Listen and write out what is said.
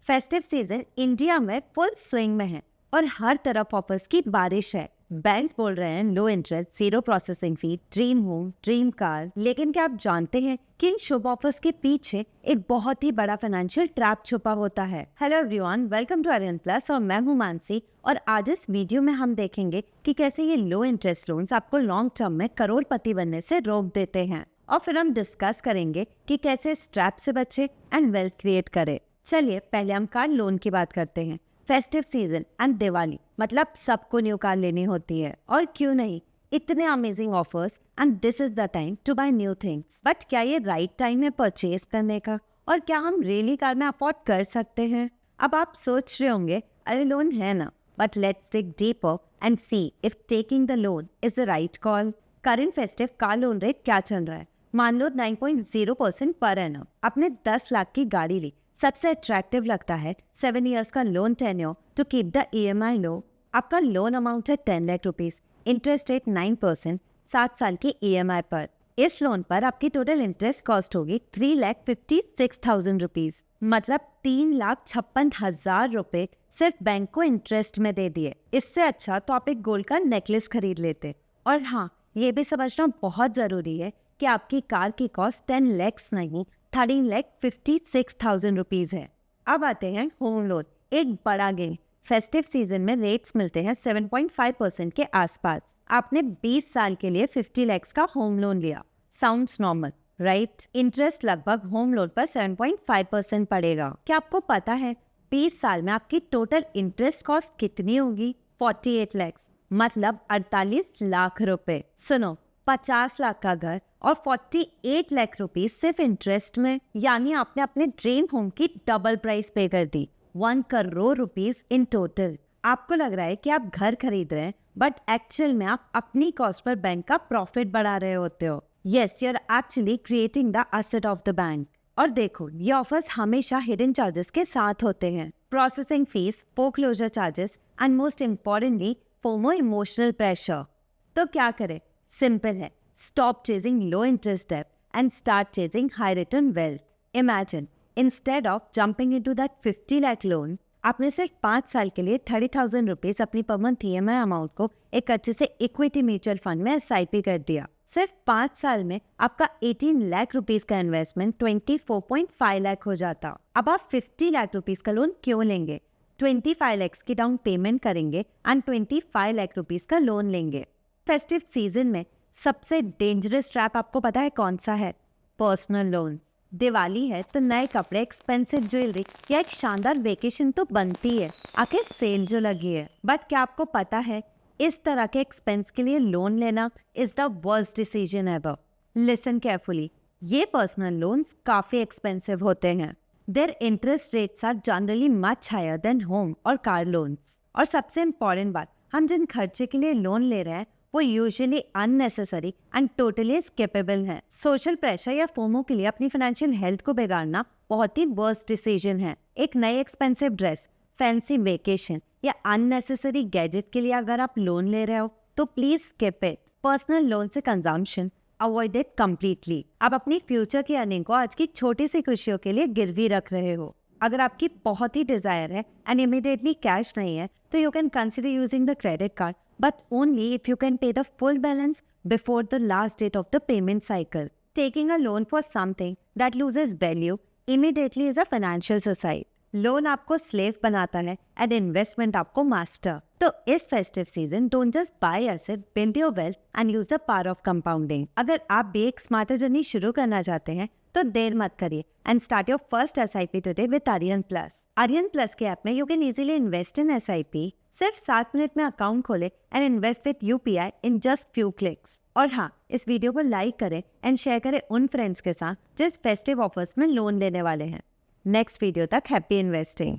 Festive season India में full swing में है और हर तरफ ऑफर्स की बारिश है। बैंक्स बोल रहे हैं लो interest, zero processing fee, dream home, dream car. लेकिन क्या आप जानते हैं कि इन शुभ ऑफर्स के पीछे एक बहुत ही बड़ा फाइनेंशियल ट्रैप छुपा होता है। Hello everyone, welcome to Aryan plus और मैं हूं मानसी। और आज इस वीडियो में हम देखेंगे कि कैसे ये लो इंटरेस्ट लोन्स आपको लॉन्ग टर्म में करोड़पति बनने से रोक देते हैं। और फिर हम डिस्कस करेंगे कि कैसे इस ट्रैप से बचे एंड वेल्थ क्रिएट करे। चलिए पहले हम कार लोन की बात करते हैं। फेस्टिव सीजन एंड दिवाली मतलब सबको न्यू कार लेनी होती है, और क्यों नहीं, इतने amazing offers and this is the time to buy new things. But क्या ये राइट टाइम है परचेज करने का, और क्या हम रियली कार में अफोर्ड कर सकते हैं? अब आप सोच रहे होंगे अरे लोन है ना, but let's dig deeper and see if taking the loan is the right call. Current festive car loan rate क्या चल रहा है? मान लो 9.0% पर एनम। आपने 10 लाख की गाड़ी ली, सबसे अट्रैक्टिव लगता है 7 इयर्स का loan tenure to keep the EMI low. आपका लोन अमाउंट है 10 लाख रुपीज, इंटरेस्ट रेट 9%, 7 साल की EMI पर। इस लोन पर आपकी टोटल इंटरेस्ट कॉस्ट होगी 3,56,000 रुपीज, मतलब 3,56,000 रुपए सिर्फ बैंक को इंटरेस्ट में दे दिए। इससे अच्छा तो आप एक गोल्ड का नेकलेस खरीद लेते। और हाँ, ये भी समझना बहुत जरूरी है कि आपकी कार की कॉस्ट 10 लाख नहीं 13,56,000 रुपीज है। अब आते हैं होम लोन, एक बड़ा गेम। फेस्टिव सीजन में रेट्स मिलते हैं 7.5% के आसपास। आपने 20 साल के लिए 50 लाख का होम लोन लिया। Sounds normal, right? इंटरेस्ट लगभग होम लोन पर 7.5% पड़ेगा। क्या आपको पता है 20 साल में आपकी टोटल इंटरेस्ट कॉस्ट कितनी होगी? 48 लाख, मतलब 48 लाख रुपए। सुनो, 50 लाख का घर और 48 लाख रुपीज सिर्फ इंटरेस्ट में, यानी आपने अपने ड्रीम होम की डबल प्राइस पे कर दी। 1 करोड़ रुपीज इन टोटल। आपको लग रहा है कि आप घर खरीद रहे हैं, बट एक्चुअल में आप अपनी कॉस्ट पर बैंक का प्रॉफिट बढ़ा रहे होते हो। Yes, you are actually creating the asset of the bank. और देखो, ये ऑफर्स हमेशा हिडन चार्जेस के साथ होते हैं, processing fees, foreclosure charges and most importantly FOMO emotional pressure. तो क्या करें? सिंपल है, stop chasing low interest debt and start chasing high return wealth. Imagine, instead of jumping into that 50 lakh loan, आपने सिर्फ 5 साल के लिए 30,000 रुपीज अपनी पर मंथ EMI अमाउंट को एक अच्छे से इक्विटी म्यूचुअल फंड में SIP कर दिया। सिर्फ 5 साल में आपका 18 लाख रुपीज का इन्वेस्टमेंट 24.5 लाख हो जाता। अब आप 50 लाख रुपीज का लोन क्यों लेंगे? 25 लाख की डाउन पेमेंट करेंगे एंड 25 लाख रुपीज का लोन लेंगे। फेस्टिव सीजन में सबसे डेंजरस ट्रैप आपको पता है कौन सा है? Personal loans. दिवाली है तो नए कपड़े, एक्सपेंसिव ज्वेलरी या एक शानदार वेकेशन तो बनती है, आखिर सेल जो लगी है। बट क्या आपको पता है इस तरह के एक्सपेंस के लिए लोन लेना is the worst decision ever. Listen carefully, ये पर्सनल लोन्स काफी एक्सपेंसिव होते हैं। Their interest rates are generally much higher than home और कार लोन्स। और सबसे इम्पोर्टेंट बात, हम जिन खर्चे के लिए लोन ले रहे हैं वो usually unnecessary and totally skippable है। सोशल प्रेशर या फोमो के लिए अपनी फाइनेंशियल हेल्थ को बिगाड़ना बहुत ही वर्स्ट डिसीजन है। एक नई एक्सपेंसिव ड्रेस, फैंसी वेकेशन या अननेसेसरी गैजेट के लिए अगर आप लोन ले रहे हो तो please skip it. Personal loan से कंजम्पशन अवॉइड इट कम्प्लीटली। आप अपनी फ्यूचर की अर्निंग को आज की छोटी सी खुशियों के लिए गिरवी रख रहे हो। अगर आपकी बहुत ही डिजायर है एंड इमीडिएटली कैश नहीं है तो you can consider using the credit card, but only if you can pay the full balance before the last date of the payment cycle. Taking a loan for something that loses value immediately is a financial suicide. Loan आपको slave बनाता है and investment आपको master. तो इस festive season don't just by asset, build your wealth and use the power of compounding. अगर आप भी एक स्मार्टर जर्नी शुरू करना चाहते हैं तो देर मत करिए and start your first SIP today with Aryan plus. Aryan plus के ऐप में you can easily invest in SIP। सिर्फ 7 मिनट में अकाउंट खोले and invest with UPI in just few clicks. और हाँ, इस वीडियो को लाइक करें एंड शेयर करें उन फ्रेंड्स के साथ जो इस फेस्टिव ऑफर्स में लोन लेने वाले हैं। नेक्स्ट वीडियो तक हैप्पी इन्वेस्टिंग।